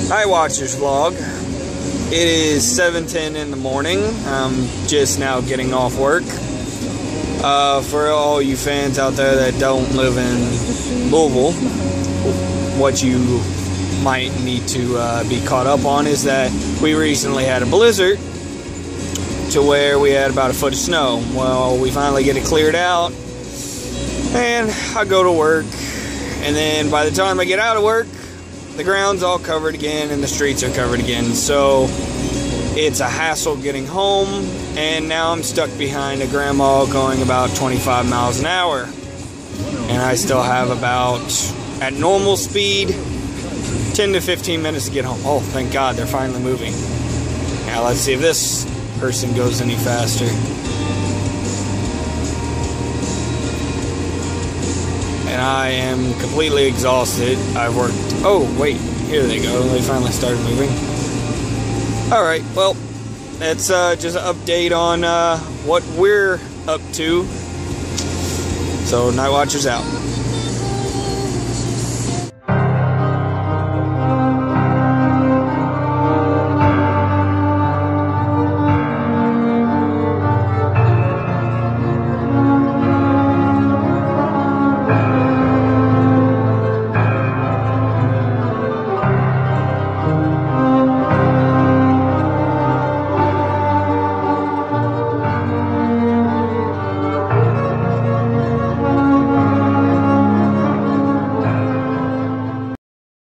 Nightwatchers vlog. It is 7:10 in the morning. I'm just now getting off work. For all you fans out there that don't live in Louisville, what you might need to be caught up on is that we recently had a blizzard to where we had about a foot of snow. Well, we finally get it cleared out, and I go to work, and then by the time I get out of work, the ground's all covered again and the streets are covered again. So it's a hassle getting home, and now I'm stuck behind a grandma going about 25 miles an hour. And I still have about, at normal speed, 10 to 15 minutes to get home. Oh, thank God, they're finally moving. Now let's see if this person goes any faster. And I am completely exhausted. I've worked... Oh, wait. Here they go. They finally started moving. Alright, well, that's just an update on what we're up to. So, Nightwatchers out.